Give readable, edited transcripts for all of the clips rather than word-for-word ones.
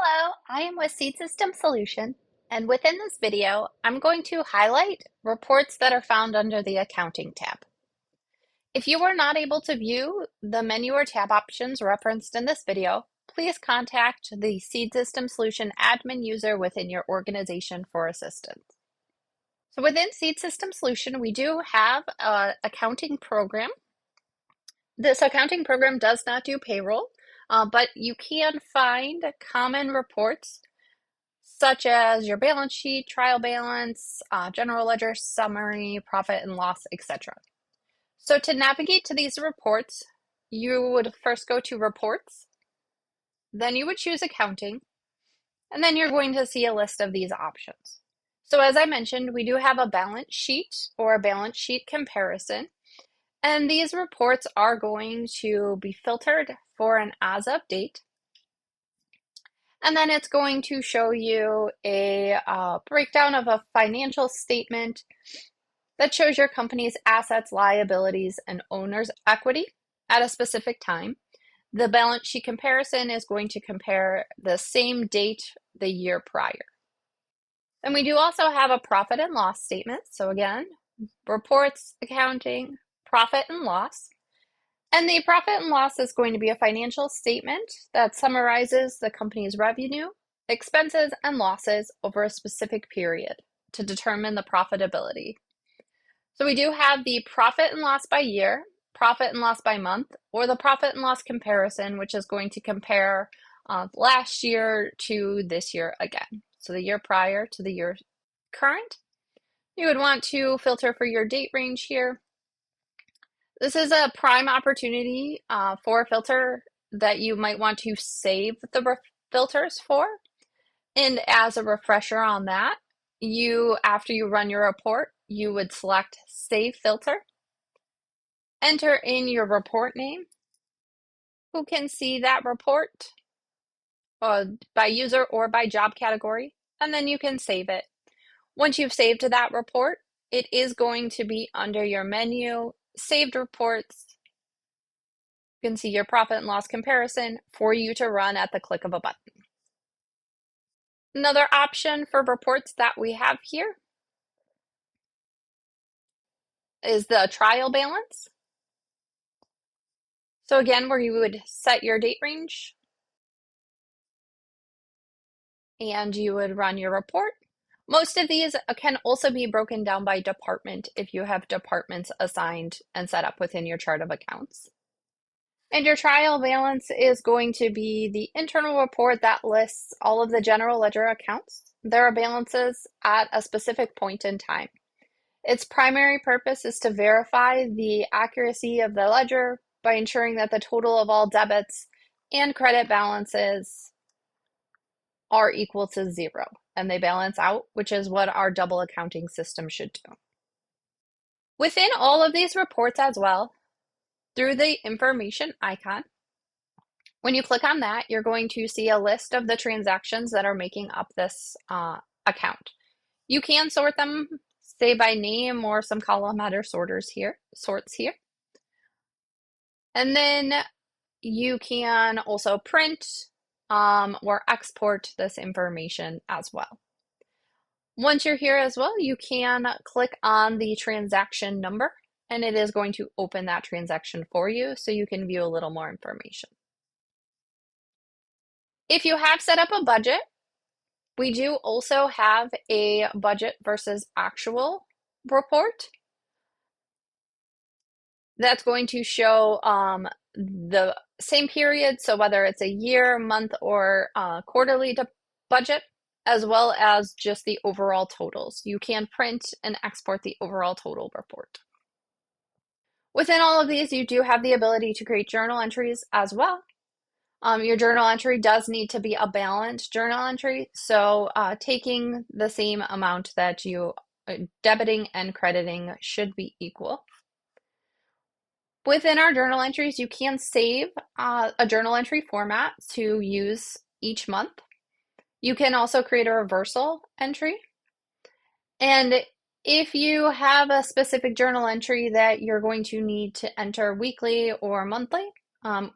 Hello, I am with Seed System Solution, and within this video, I'm going to highlight reports that are found under the Accounting tab. If you were not able to view the menu or tab options referenced in this video, please contact the Seed System Solution admin user within your organization for assistance. So within Seed System Solution, we do have an accounting program. This accounting program does not do payroll, but you can find common reports such as your balance sheet, trial balance, general ledger, summary, profit and loss, etc. So to navigate to these reports, you would first go to Reports, then you would choose Accounting, and then you're going to see a list of these options. So as I mentioned, we do have a balance sheet or a balance sheet comparison, and these reports are going to be filtered for an as of date. And then it's going to show you a breakdown of a financial statement that shows your company's assets, liabilities, and owner's equity at a specific time. The balance sheet comparison is going to compare the same date the year prior. And we do also have a profit and loss statement. So again, reports, accounting, profit and loss. And the profit and loss is going to be a financial statement that summarizes the company's revenue, expenses, and losses over a specific period to determine the profitability. So we do have the profit and loss by year, profit and loss by month, or the profit and loss comparison, which is going to compare last year to this year again. So the year prior to the year current. You would want to filter for your date range here. This is a prime opportunity for a filter that you might want to save the filters for. And as a refresher on that, after you run your report, you would select Save Filter, enter in your report name, who can see that report by user or by job category, and then you can save it. Once you've saved that report, it is going to be under your menu, Saved Reports. You can see your profit and loss comparison for you to run at the click of a button. Another option for reports that we have here is the trial balance. So again, where you would set your date range and you would run your report. Most of these can also be broken down by department if you have departments assigned and set up within your chart of accounts. And your trial balance is going to be the internal report that lists all of the general ledger accounts. There are balances at a specific point in time. Its primary purpose is to verify the accuracy of the ledger by ensuring that the total of all debits and credit balances are equal to zero, and they balance out, which is what our double accounting system should do. Within all of these reports as well, through the information icon, when you click on that, you're going to see a list of the transactions that are making up this account. You can sort them, say by name or some column header sorts here. And then you can also print or export this information as well. Once you're here as well, you can click on the transaction number and it is going to open that transaction for you so you can view a little more information. If you have set up a budget, we do also have a budget versus actual report that's going to show the same period, so whether it's a year, month, or quarterly budget, as well as just the overall totals. You can print and export the overall total report. Within all of these, you do have the ability to create journal entries as well. Your journal entry does need to be a balanced journal entry, so taking the same amount that you debiting and crediting should be equal. Within our journal entries, you can save a journal entry format to use each month. You can also create a reversal entry. And if you have a specific journal entry that you're going to need to enter weekly or monthly,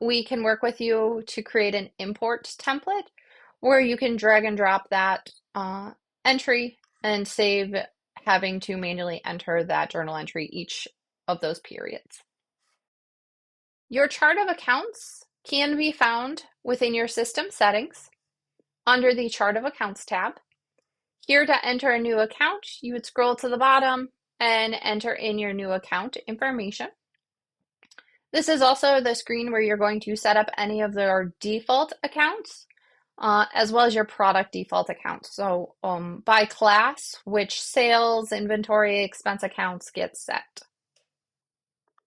we can work with you to create an import template where you can drag and drop that entry and save having to manually enter that journal entry each of those periods. Your chart of accounts can be found within your system settings under the Chart of Accounts tab. Here, to enter a new account, you would scroll to the bottom and enter in your new account information. This is also the screen where you're going to set up any of your default accounts, as well as your product default accounts. So by class, which sales, inventory, expense accounts get set.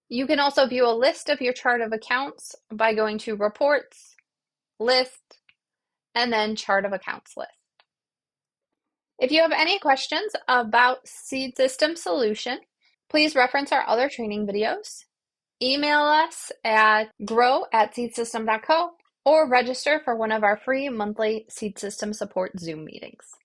You can also view a list of your chart of accounts by going to Reports, List, and then Chart of Accounts List. If you have any questions about Seed System Solution, please reference our other training videos. Email us at grow@seedsystem.co or register for one of our free monthly Seed System Support Zoom meetings.